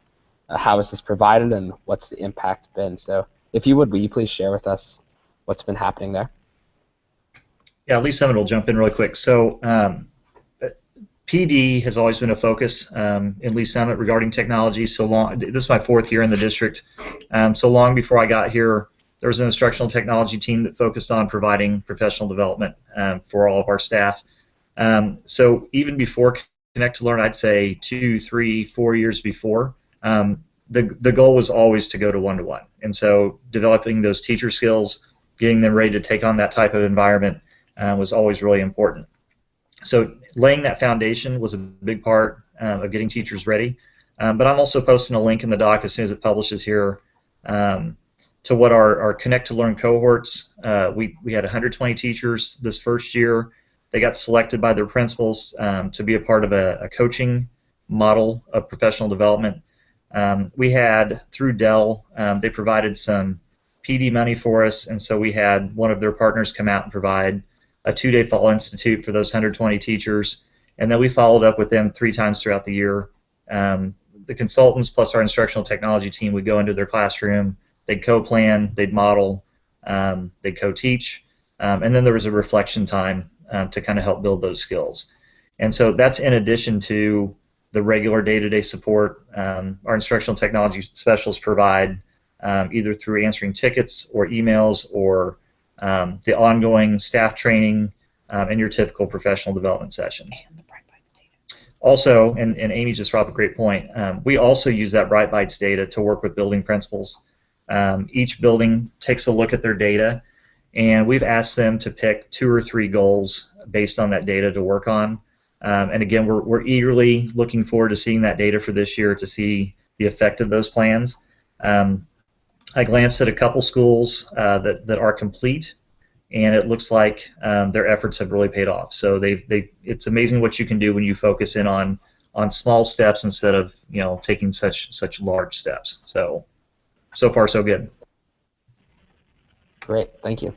Speaker 1: How is this provided, and what's the impact been? So if you would you please share with us what's been happening there?
Speaker 2: Yeah, Lee Summit will jump in really quick. So PD has always been a focus in Lee Summit regarding technology. So long, this is my 4th year in the district. So long before I got here, there was an instructional technology team that focused on providing professional development for all of our staff. So even before Connect to Learn, I'd say 2, 3, 4 years before, the goal was always to go to one-to-one. And so developing those teacher skills, getting them ready to take on that type of environment was always really important. So laying that foundation was a big part of getting teachers ready. But I'm also posting a link in the doc as soon as it publishes here to what our Connect to Learn cohorts. We had 120 teachers this first year. They got selected by their principals to be a part of a coaching model of professional development. We had, through Dell, they provided some PD money for us, and so we had one of their partners come out and provide a 2-day fall institute for those 120 teachers, and then we followed up with them 3 times throughout the year. The consultants plus our instructional technology team would go into their classroom, they'd co-plan, they'd model, they'd co-teach, and then there was a reflection time to kind of help build those skills. And so that's in addition to the regular day-to-day support our instructional technology specialists provide, either through answering tickets or emails or the ongoing staff training and your typical professional development sessions. Also, and Amy just brought up a great point, we also use that Bright Bytes data to work with building principals. Each building takes a look at their data, and we've asked them to pick 2 or 3 goals based on that data to work on. And again, we're eagerly looking forward to seeing that data for this year to see the effect of those plans. I glanced at a couple schools that are complete, and it looks like their efforts have really paid off. So it's amazing what you can do when you focus in on small steps instead of taking such large steps. So far so good.
Speaker 1: Great, thank you.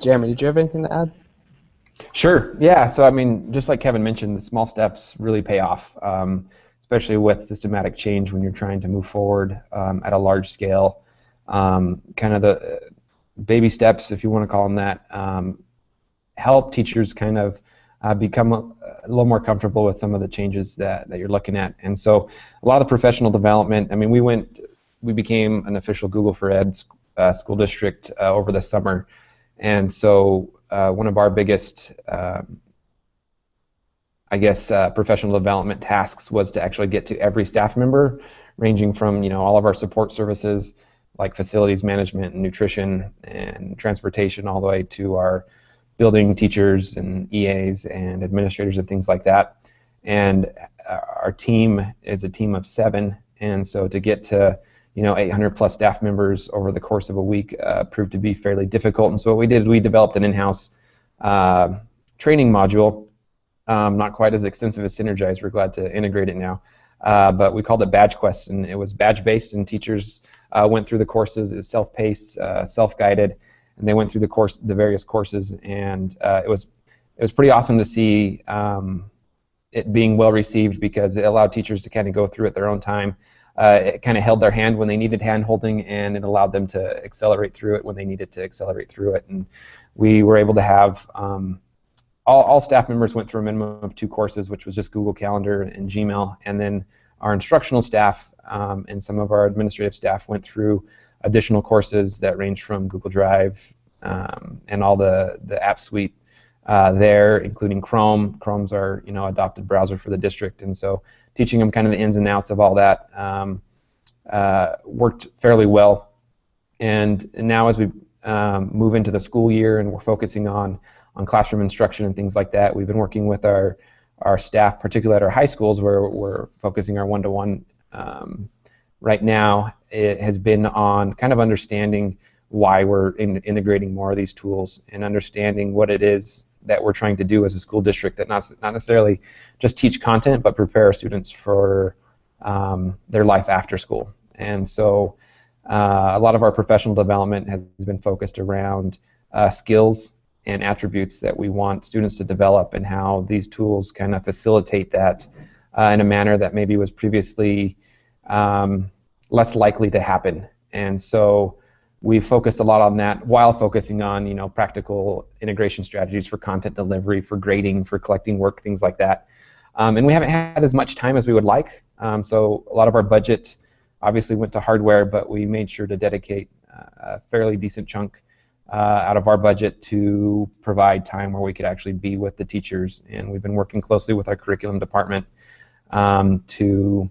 Speaker 1: Jeremy, did you have anything to add?
Speaker 4: Sure. Yeah. So I mean, just like Kevin mentioned, the small steps really pay off, especially with systematic change when you're trying to move forward at a large scale. Kind of the baby steps, if you want to call them that, help teachers kind of become a little more comfortable with some of the changes that you're looking at. And so a lot of the professional development. I mean, we became an official Google for Ed school district over the summer, and so one of our biggest, professional development tasks was to actually get to every staff member, ranging from all of our support services like facilities management and nutrition and transportation, all the way to our building teachers and EAs and administrators and things like that. And our team is a team of 7, and so to get to 800 plus staff members over the course of a week proved to be fairly difficult. And so what we did, we developed an in-house training module, not quite as extensive as Synergize. We're glad to integrate it now, but we called it Badge Quest, and it was badge-based, and teachers went through the courses. It was self-paced, self-guided, and they went through the various courses, and it was pretty awesome to see it being well received, because it allowed teachers to kind of go through at their own time. It kind of held their hand when they needed hand-holding, and it allowed them to accelerate through it when they needed to accelerate through it. And we were able to have all staff members went through a minimum of 2 courses, which was just Google Calendar and Gmail, and then our instructional staff and some of our administrative staff went through additional courses that range from Google Drive and all the app suite there, including Chrome. Chrome's our adopted browser for the district, and so teaching them kind of the ins and outs of all that worked fairly well. And now as we move into the school year and we're focusing on classroom instruction and things like that, we've been working with our staff, particularly at our high schools where we're focusing our one-to-one right now. It has been on kind of understanding why we're integrating more of these tools and understanding what it is that we're trying to do as a school district, that not necessarily just teach content, but prepare our students for their life after school. And so a lot of our professional development has been focused around skills and attributes that we want students to develop, and how these tools kind of facilitate that in a manner that maybe was previously less likely to happen. And so we focused a lot on that while focusing on, you know, practical integration strategies for content delivery, for grading, for collecting work, things like that. And we haven't had as much time as we would like. So a lot of our budget obviously went to hardware, but we made sure to dedicate a fairly decent chunk out of our budget to provide time where we could actually be with the teachers. And we've been working closely with our curriculum department to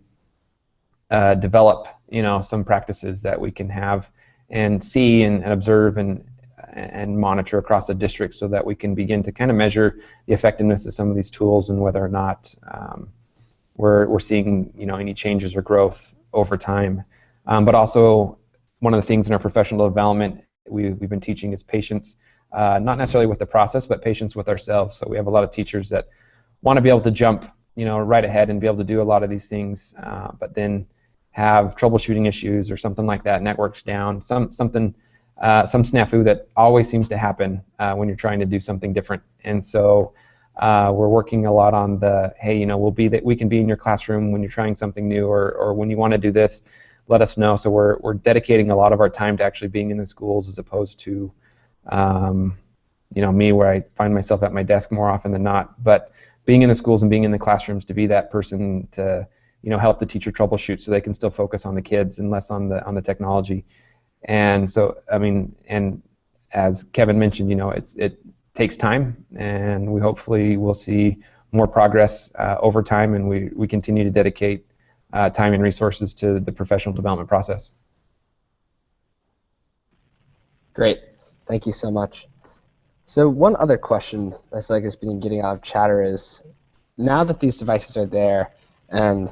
Speaker 4: develop, you know, some practices that we can have and see and observe and monitor across the district, so that we can begin to kind of measure the effectiveness of some of these tools and whether or not we're seeing, you know, any changes or growth over time. But also, one of the things in our professional development we've been teaching is patience, not necessarily with the process, but patience with ourselves. So we have a lot of teachers that want to be able to jump, you know, right ahead and be able to do a lot of these things, but then have troubleshooting issues or something like that, networks down, some snafu that always seems to happen when you're trying to do something different. And so we're working a lot on the, hey, you know, we can be in your classroom when you're trying something new, or when you want to do this, let us know. So we're dedicating a lot of our time to actually being in the schools, as opposed to you know, me, where I find myself at my desk more often than not. But being in the schools and being in the classrooms to be that person to, you know, help the teacher troubleshoot so they can still focus on the kids and less on the technology. And so, I mean, and as Kevin mentioned, you know, it takes time, and we hopefully will see more progress over time, and we continue to dedicate time and resources to the professional development process.
Speaker 1: Great. Thank you so much. So one other question I feel like has been getting out of chatter is, now that these devices are there, and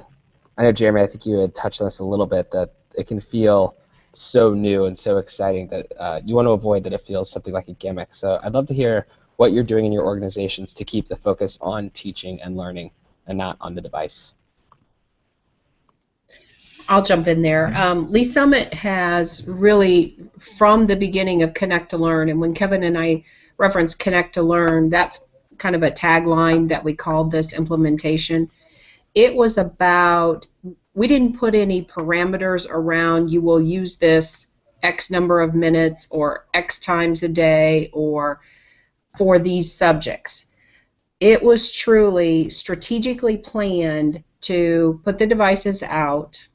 Speaker 1: I know, Jeremy, I think you had touched on this a little bit, that it can feel so new and so exciting that you want to avoid that it feels something like a gimmick. So I'd love to hear what you're doing in your organizations to keep the focus on teaching and learning and not on the device.
Speaker 3: I'll jump in there. Lee Summit has really, from the beginning of Connect to Learn, and when Kevin and I reference Connect to Learn, that's kind of a tagline that we called this implementation. It was about, we didn't put any parameters around, you will use this X number of minutes or X times a day or for these subjects. It was truly strategically planned to put the devices out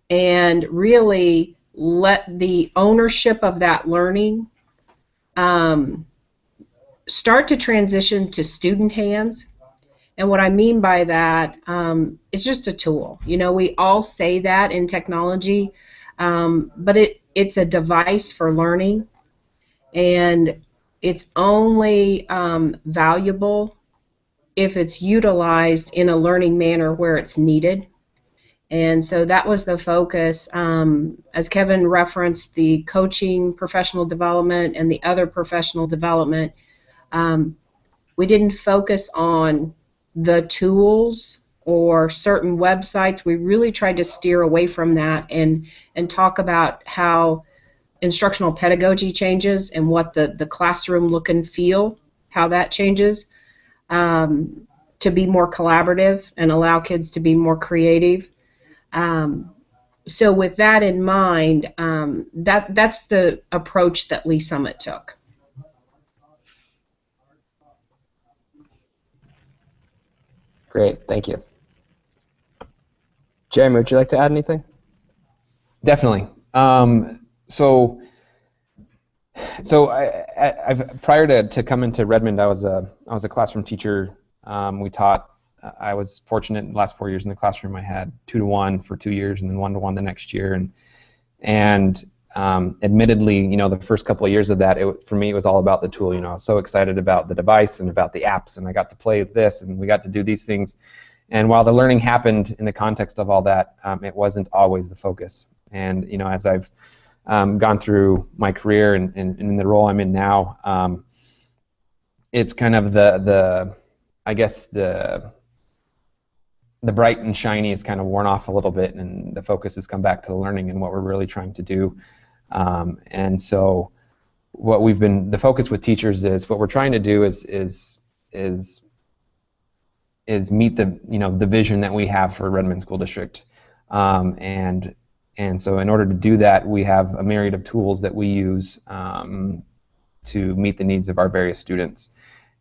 Speaker 3: and really let the ownership of that learning start to transition to student hands. And what I mean by that, it's just a tool. You know, we all say that in technology, but it's a device for learning, and it's only valuable if it's utilized in a learning manner where it's needed. And so that was the focus. As Kevin referenced, the coaching, professional development, and the other professional development, we didn't focus on the tools or certain websites. We really tried to steer away from that and talk about how instructional pedagogy changes and what the classroom look and feel, how that changes, to be more collaborative and allow kids to be more creative. So with that in mind, that's the approach that Lee Summit took.
Speaker 1: Great, thank you. Jeremy, would you like to add anything?
Speaker 4: Definitely. So I've prior to coming to Redmond, I was a classroom teacher. We taught I was fortunate in the last 4 years in the classroom. I had 2-to-1 for 2 years, and then 1-to-1 the next year. And admittedly, the first couple of years of that, for me, it was all about the tool. I was so excited about the device and about the apps, and I got to play with this, and we got to do these things. And while the learning happened in the context of all that, it wasn't always the focus. And as I've gone through my career and in the role I'm in now, it's kind of I guess the bright and shiny is kind of worn off a little bit, and the focus has come back to the learning and what we're really trying to do. And so the focus with teachers is what we're trying to do is meet the vision that we have for Redmond School District. And so in order to do that, we have a myriad of tools that we use to meet the needs of our various students.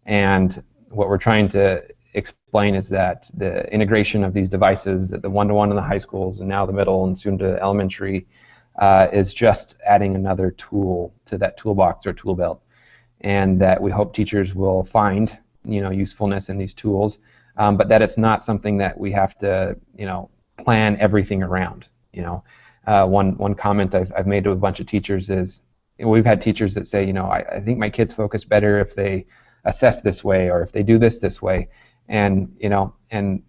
Speaker 4: And what we're trying to explain is that the integration of these devices, that the 1-to-1 in the high schools and now the middle and soon to elementary, is just adding another tool to that toolbox or tool belt. And that we hope teachers will find usefulness in these tools, but that it's not something that we have to plan everything around. One comment I've made to a bunch of teachers is, we've had teachers that say, I think my kids focus better if they assess this way or if they do this way, and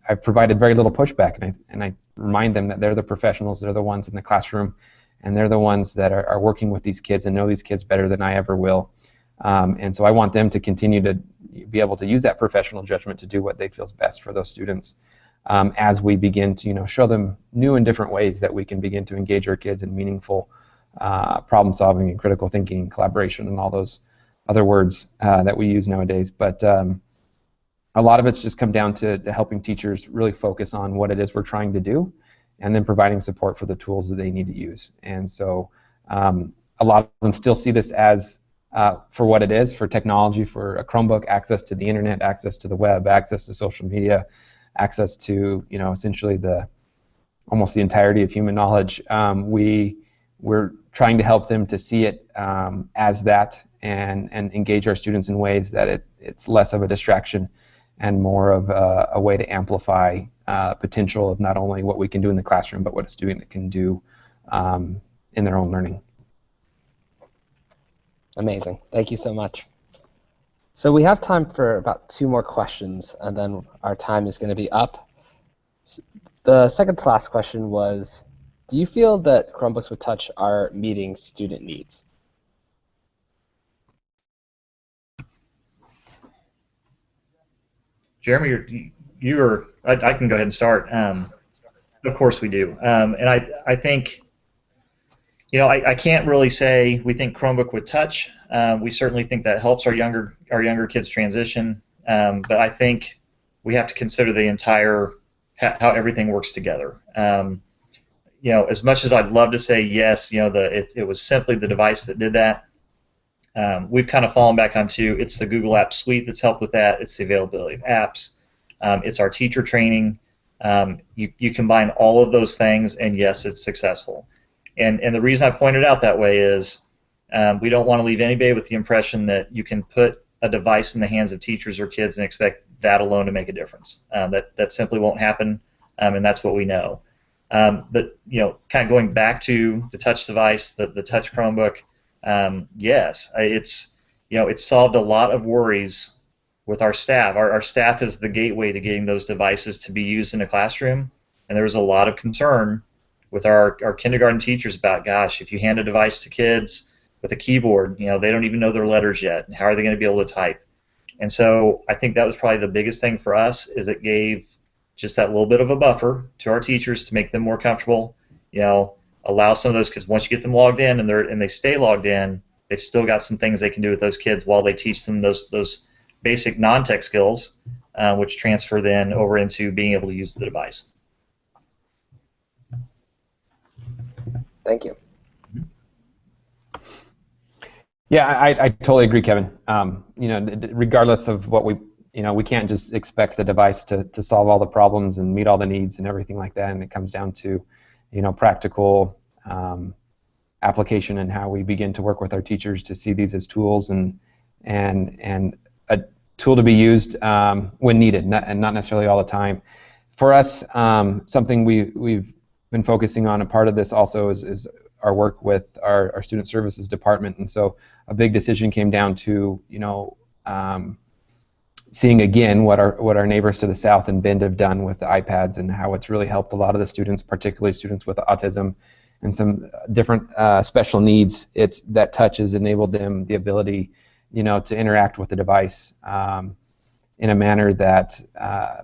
Speaker 4: I've provided very little pushback, and I remind them that they're the professionals, they're the ones in the classroom, and they're the ones that are working with these kids and know these kids better than I ever will. And so I want them to continue to be able to use that professional judgment to do what they feel is best for those students, as we begin to show them new and different ways that we can begin to engage our kids in meaningful problem solving and critical thinking and collaboration and all those other words that we use nowadays. But a lot of it's just come down to helping teachers really focus on what it is we're trying to do, and then providing support for the tools that they need to use. And so a lot of them still see this as for what it is, for technology, for a Chromebook, access to the internet, access to the web, access to social media, access to essentially almost the entirety of human knowledge. We're trying to help them to see it as that, and engage our students in ways that it's less of a distraction and more of a way to amplify potential of not only what we can do in the classroom, but what a student can do in their own learning.
Speaker 1: Amazing. Thank you so much. So we have time for about 2 more questions, and then our time is going to be up. The second to last question was, do you feel that Chromebooks with Touch are meeting student needs?
Speaker 2: Jeremy, I can go ahead and start. Of course we do. And I think, I can't really say we think Chromebook with Touch. We certainly think that helps our younger kids transition. But I think we have to consider the entire, how everything works together. As much as I'd love to say yes, it was simply the device that did that. We've kind of fallen back onto, it's the Google Apps Suite that's helped with that. It's the availability of apps. It's our teacher training. You combine all of those things, and yes, it's successful. And the reason I pointed out that way is we don't want to leave anybody with the impression that you can put a device in the hands of teachers or kids and expect that alone to make a difference. That simply won't happen, and that's what we know. But kind of going back to the touch device, the touch Chromebook, yes, it's solved a lot of worries with our staff. Our staff is the gateway to getting those devices to be used in a classroom, and there was a lot of concern with our kindergarten teachers about, gosh, if you hand a device to kids with a keyboard, they don't even know their letters yet, and how are they going to be able to type? And so I think that was probably the biggest thing for us, is it gave just that little bit of a buffer to our teachers to make them more comfortable. Allow some of those kids, once you get them logged in and they stay logged in, they've still got some things they can do with those kids while they teach them those basic non-tech skills, which transfer then over into being able to use the device.
Speaker 1: Thank you.
Speaker 4: Yeah, I totally agree, Kevin. Regardless of what we can't just expect the device to solve all the problems and meet all the needs and everything like that, and it comes down to practical application and how we begin to work with our teachers to see these as tools and tool to be used when needed, and not necessarily all the time. For us, something we've been focusing on, a part of this also is our work with our student services department, and so a big decision came down to, seeing again what our neighbors to the south in Bend have done with the iPads and how it's really helped a lot of the students, particularly students with autism and some different special needs. It's that touch has enabled them the ability, to interact with the device in a manner that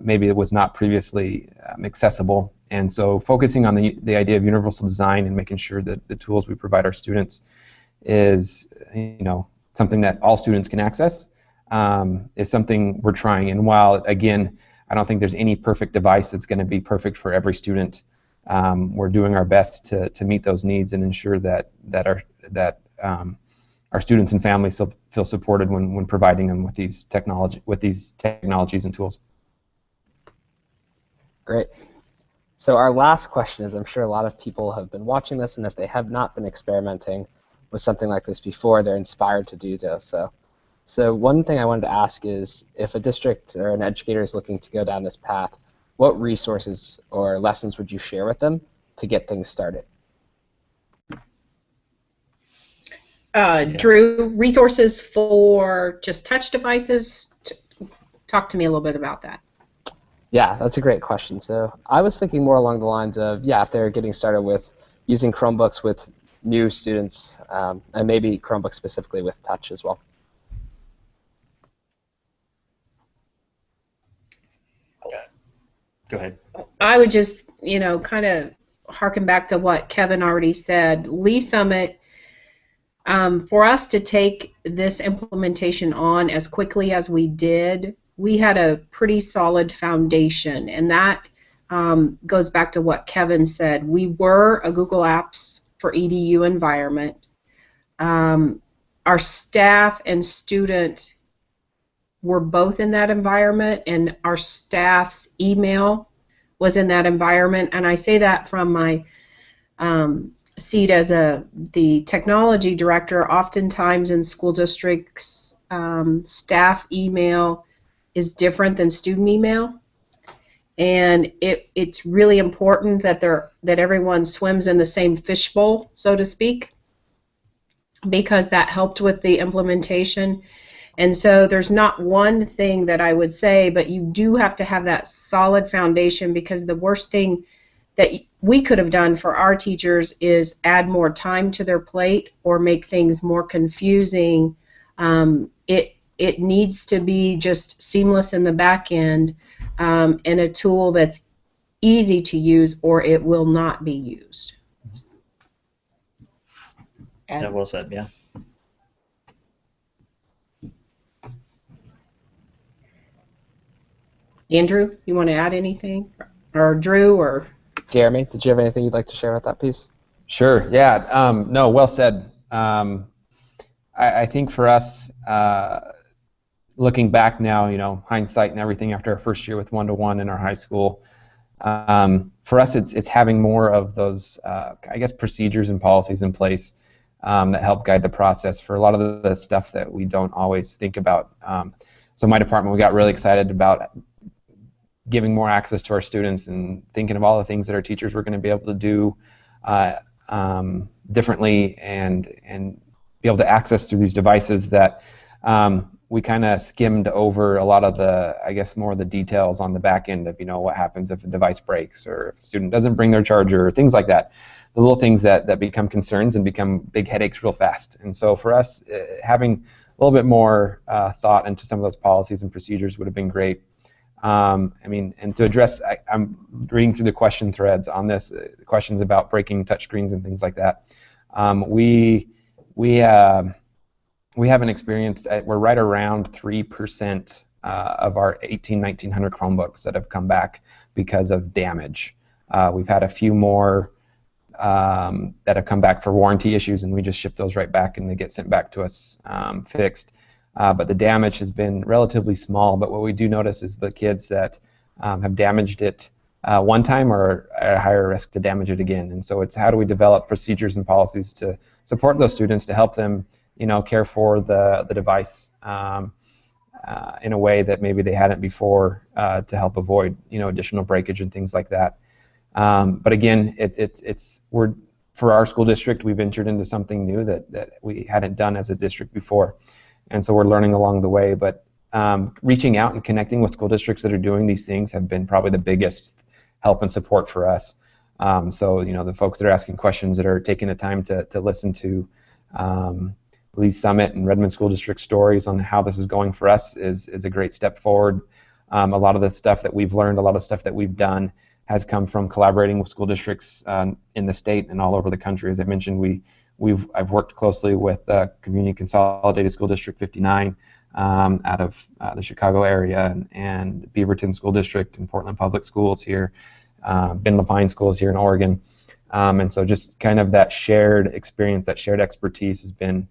Speaker 4: maybe it was not previously accessible. And so focusing on the idea of universal design and making sure that the tools we provide our students is, something that all students can access, is something we're trying. And while, again, I don't think there's any perfect device that's going to be perfect for every student, we're doing our best to meet those needs and ensure that our students and families feel supported when providing them with these technologies and tools.
Speaker 1: Great. So our last question is, I'm sure a lot of people have been watching this, and if they have not been experimenting with something like this before, they're inspired to do so. So one thing I wanted to ask is, if a district or an educator is looking to go down this path, what resources or lessons would you share with them to get things started?
Speaker 3: Drew, resources for just touch devices? Talk to me a little bit about that.
Speaker 1: Yeah, that's a great question. So I was thinking more along the lines of, if they're getting started with using Chromebooks with new students, and maybe Chromebooks specifically with touch as well.
Speaker 2: Go ahead.
Speaker 3: I would just, kind of harken back to what Kevin already said. Lee Summit, for us to take this implementation on as quickly as we did, we had a pretty solid foundation, and that goes back to what Kevin said. We were a Google Apps for EDU environment. Our staff and student were both in that environment, and our staff's email was in that environment. And I say that from my seat as the technology director. Oftentimes in school districts, staff email is different than student email, and it's really important that everyone swims in the same fishbowl, so to speak, because that helped with the implementation. And so there's not one thing that I would say, but you do have to have that solid foundation, because the worst thing that we could have done for our teachers is add more time to their plate or make things more confusing. It needs to be just seamless in the back end, and a tool that's easy to use, or it will not be used.
Speaker 2: Yeah, well said, yeah.
Speaker 3: Andrew, you want to add anything? Or Drew, or
Speaker 1: Jeremy, did you have anything you'd like to share with that piece?
Speaker 4: Sure, yeah. No, well said. I think for us, looking back now, hindsight and everything after our first year with one-to-one in our high school, for us it's having more of those, procedures and policies in place that help guide the process for a lot of the stuff that we don't always think about. So my department, we got really excited about giving more access to our students and thinking of all the things that our teachers were going to be able to do differently and be able to access through these devices that we kind of skimmed over a lot of the, more of the details on the back end of, what happens if a device breaks or if a student doesn't bring their charger or things like that. The little things that become concerns and become big headaches real fast. And so for us, having a little bit more thought into some of those policies and procedures would have been great. And to address, I'm reading through the question threads on this, questions about breaking touchscreens and things like that. We haven't experienced, we're right around 3% of our 1900 Chromebooks that have come back because of damage. We've had a few more that have come back for warranty issues, and we just ship those right back and they get sent back to us fixed. But the damage has been relatively small, but what we do notice is the kids that have damaged it one time are at a higher risk to damage it again. And so it's how do we develop procedures and policies to support those students, to help them care for the device in a way that maybe they hadn't before to help avoid additional breakage and things like that. But again, we're for our school district, we've ventured into something new that we hadn't done as a district before, and so we're learning along the way. But reaching out and connecting with school districts that are doing these things have been probably the biggest help and support for us. So the folks that are asking questions, that are taking the time to listen to Lee Summit and Redmond School District stories on how this is going for us is a great step forward. A lot of the stuff that we've learned, a lot of stuff that we've done has come from collaborating with school districts in the state and all over the country. As I mentioned, I've worked closely with Community Consolidated School District 59 out of the Chicago area, and Beaverton School District and Portland Public Schools here, Ben Levine Schools here in Oregon. And so just kind of that shared experience, that shared expertise has been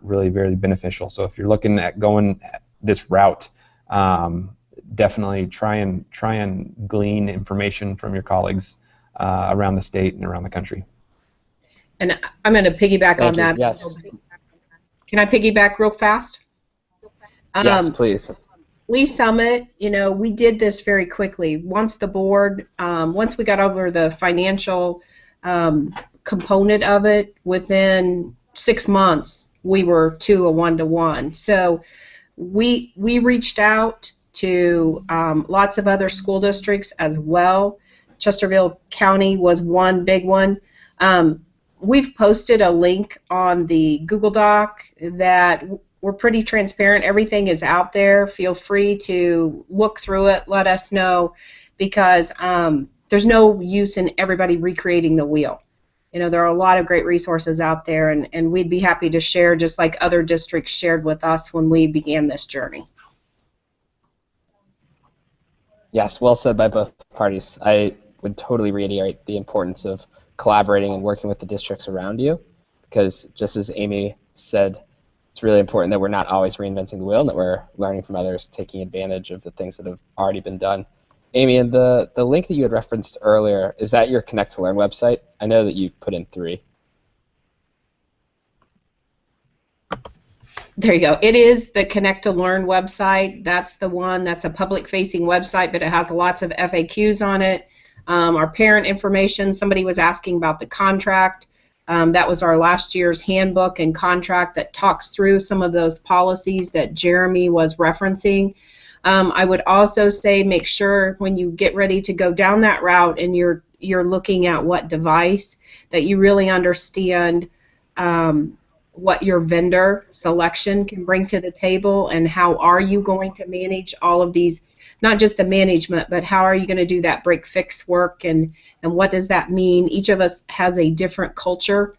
Speaker 4: really very beneficial. So if you're looking at going this route, definitely try and glean information from your colleagues around the state and around the country.
Speaker 3: And I'm going to piggyback on that.
Speaker 1: Yes.
Speaker 3: Can I piggyback real fast?
Speaker 1: Yes, please.
Speaker 3: Lee Summit, we did this very quickly. Once we got over the financial component of it, within 6 months, we were to a 1-to-1. So we reached out to lots of other school districts as well. Chesterfield County was one big one. We've posted a link on the Google Doc that we're pretty transparent. Everything is out there. Feel free to look through it. Let us know, because there's no use in everybody recreating the wheel. There are a lot of great resources out there, and we'd be happy to share, just like other districts shared with us when we began this journey.
Speaker 1: Yes, well said by both parties. I would totally reiterate the importance of collaborating and working with the districts around you, because just as Amy said, it's really important that we're not always reinventing the wheel and that we're learning from others, taking advantage of the things that have already been done. Amy, and the link that you had referenced earlier, is that your Connect to Learn website? I know that you put in 3.
Speaker 3: There you go. It is the Connect to Learn website. That's the one. That's a public-facing website, but it has lots of FAQs on it. Our parent information, somebody was asking about the contract. That was our last year's handbook and contract that talks through some of those policies that Jeremy was referencing. I would also say make sure when you get ready to go down that route and you're looking at what device, that you really understand what your vendor selection can bring to the table, and how are you going to manage all of these, not just the management, but how are you going to do that break-fix work, and what does that mean? Each of us has a different culture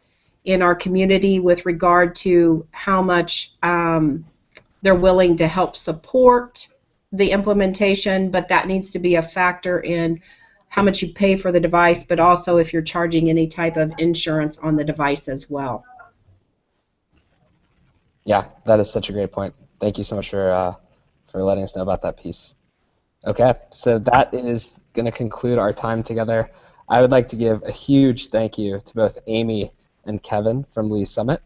Speaker 3: in our community with regard to how much they're willing to help support the implementation, but that needs to be a factor in how much you pay for the device, but also if you're charging any type of insurance on the device as well.
Speaker 1: Yeah, that is such a great point. Thank you so much for letting us know about that piece. Okay, so that is going to conclude our time together. I would like to give a huge thank you to both Amy and Kevin from Lee Summit,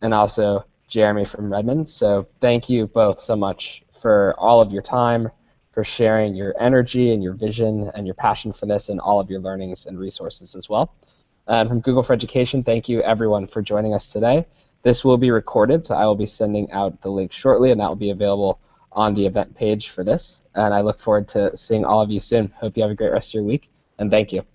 Speaker 1: and also Jeremy from Redmond. So thank you both so much for all of your time, for sharing your energy and your vision and your passion for this, and all of your learnings and resources as well. And from Google for Education, thank you everyone for joining us today. This will be recorded, so I will be sending out the link shortly, and that will be available on the event page for this. And I look forward to seeing all of you soon. Hope you have a great rest of your week, and thank you.